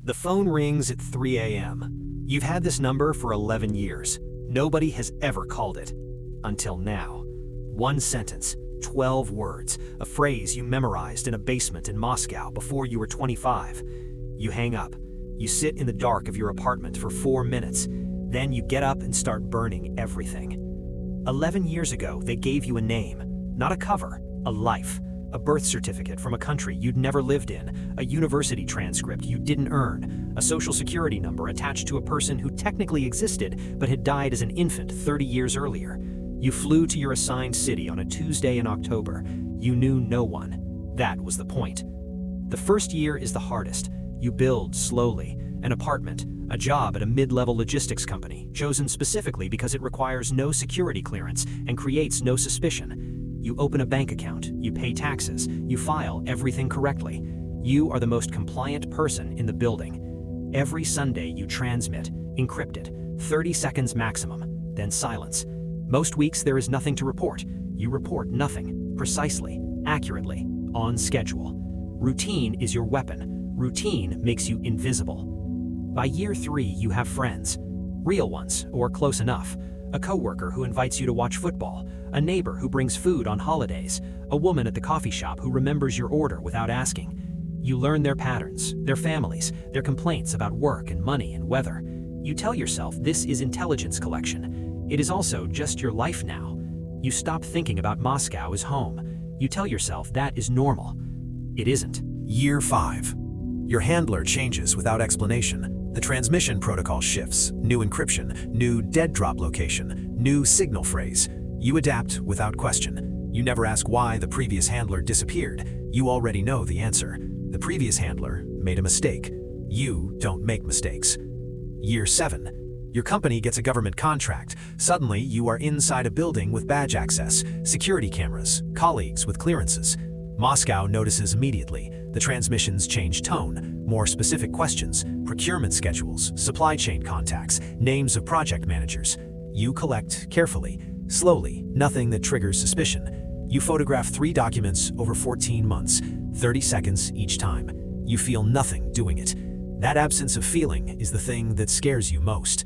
The phone rings at 3 a.m. You've had this number for 11 years. Nobody has ever called it. Until now. One sentence, 12 words, a phrase you memorized in a basement in Moscow before you were 25. You hang up. You sit in the dark of your apartment for 4 minutes. Then you get up and start burning everything. 11 years ago, they gave you a name, not a cover, a life. A birth certificate from a country you'd never lived in, a university transcript you didn't earn, a social security number attached to a person who technically existed but had died as an infant 30 years earlier. You flew to your assigned city on a Tuesday in October. You knew no one. That was the point. The first year is the hardest. You build slowly. An apartment, a job at a mid-level logistics company, chosen specifically because it requires no security clearance and creates no suspicion. You open a bank account, you pay taxes, you file everything correctly. You are the most compliant person in the building. Every Sunday you transmit, encrypted, 30 seconds maximum, then silence. Most weeks there is nothing to report. You report nothing, precisely, accurately, on schedule. Routine is your weapon. Routine makes you invisible. By year 3 you have friends. Real ones, or close enough. A coworker who invites you to watch football, a neighbor who brings food on holidays, a woman at the coffee shop who remembers your order without asking. You learn their patterns, their families, their complaints about work and money and weather. You tell yourself this is intelligence collection. It is also just your life now. You stop thinking about Moscow as home. You tell yourself that is normal. It isn't. Year 5. Your handler changes without explanation. The transmission protocol shifts, new encryption, new dead drop location, new signal phrase. You adapt without question. You never ask why the previous handler disappeared. You already know the answer. The previous handler made a mistake. You don't make mistakes. Year 7. Your company gets a government contract. Suddenly, you are inside a building with badge access, security cameras, colleagues with clearances. Moscow notices immediately. The transmissions change tone, more specific questions, procurement schedules, supply chain contacts, names of project managers. You collect carefully, slowly, nothing that triggers suspicion. You photograph 3 documents over 14 months, 30 seconds each time. You feel nothing doing it. That absence of feeling is the thing that scares you most.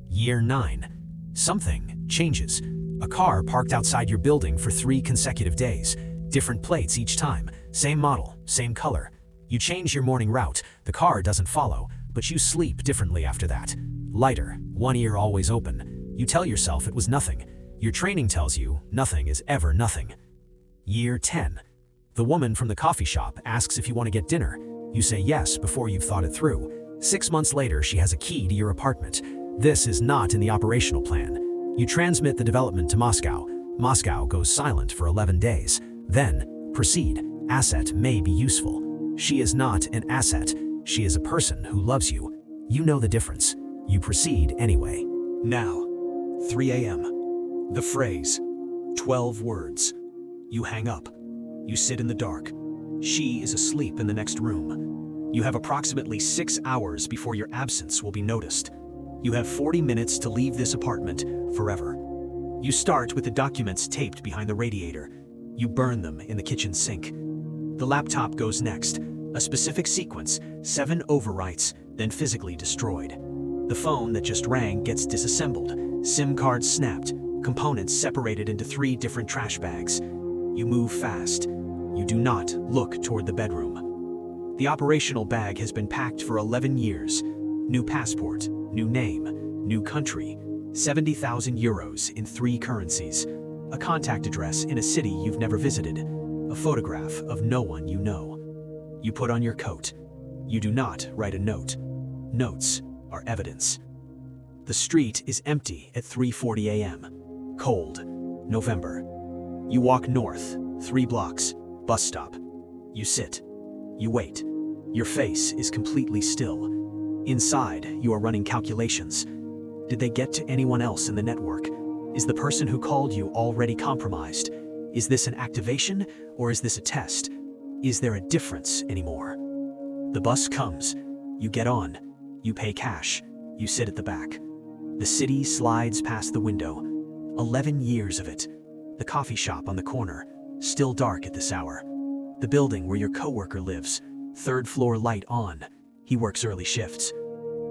Year 9. Something changes. A car parked outside your building for 3 consecutive days. Different plates each time, same model, same color. You change your morning route, the car doesn't follow, but you sleep differently after that. Lighter, one ear always open. You tell yourself it was nothing. Your training tells you nothing is ever nothing. Year 10. The woman from the coffee shop asks if you want to get dinner. You say yes before you've thought it through. 6 months later, she has a key to your apartment. This is not in the operational plan. You transmit the development to Moscow. Moscow goes silent for 11 days. Then, proceed. Asset may be useful. She is not an asset. She is a person who loves you. You know the difference. You proceed anyway. Now, 3 a.m. The phrase, 12 words. You hang up. You sit in the dark. She is asleep in the next room. You have approximately 6 hours before your absence will be noticed. You have 40 minutes to leave this apartment forever. You start with the documents taped behind the radiator. You burn them in the kitchen sink. The laptop goes next. A specific sequence, 7 overwrites, then physically destroyed. The phone that just rang gets disassembled, SIM cards snapped, components separated into 3 different trash bags. You move fast. You do not look toward the bedroom. The operational bag has been packed for 11 years. New passport, new name, new country, 70,000 euros in 3 currencies. A contact address in a city you've never visited. A photograph of no one you know. You put on your coat. You do not write a note. Notes are evidence. The street is empty at 3:40 a.m. Cold. November. You walk north, 3 blocks. Bus stop. You sit. You wait. Your face is completely still. Inside, you are running calculations. Did they get to anyone else in the network? Is the person who called you already compromised? Is this an activation or is this a test? Is there a difference anymore? The bus comes. You get on. You pay cash. You sit at the back. The city slides past the window. 11 years of it. The coffee shop on the corner, still dark at this hour. The building where your coworker lives, 3rd floor light on. He works early shifts.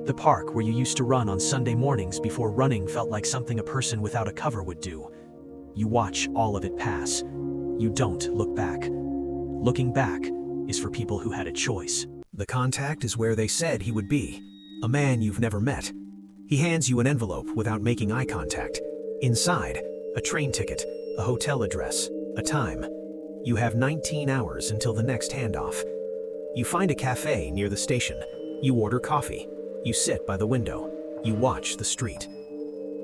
The park where you used to run on Sunday mornings before running felt like something a person without a cover would do. You watch all of it pass. You don't look back. Looking back is for people who had a choice. The contact is where they said he would be. A man you've never met. He hands you an envelope without making eye contact. Inside, a train ticket, a hotel address, a time. You have 19 hours until the next handoff. You find a cafe near the station. You order coffee. You sit by the window. You watch the street.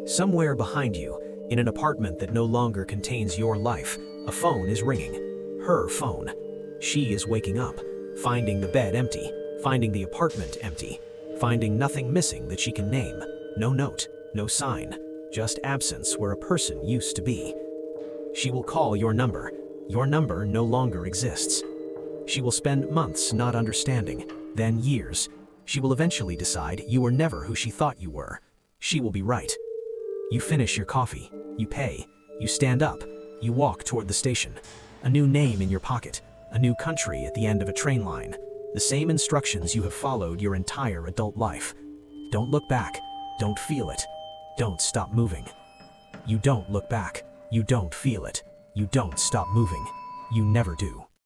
Somewhere behind you, in an apartment that no longer contains your life, a phone is ringing. Her phone. She is waking up, finding the bed empty, finding the apartment empty, finding nothing missing that she can name. No note, no sign, just absence where a person used to be. She will call your number. Your number no longer exists. She will spend months not understanding, then years. She will eventually decide you were never who she thought you were. She will be right. You finish your coffee. You pay. You stand up. You walk toward the station. A new name in your pocket. A new country at the end of a train line. The same instructions you have followed your entire adult life. Don't look back. Don't feel it. Don't stop moving. You don't look back. You don't feel it. You don't stop moving. You never do.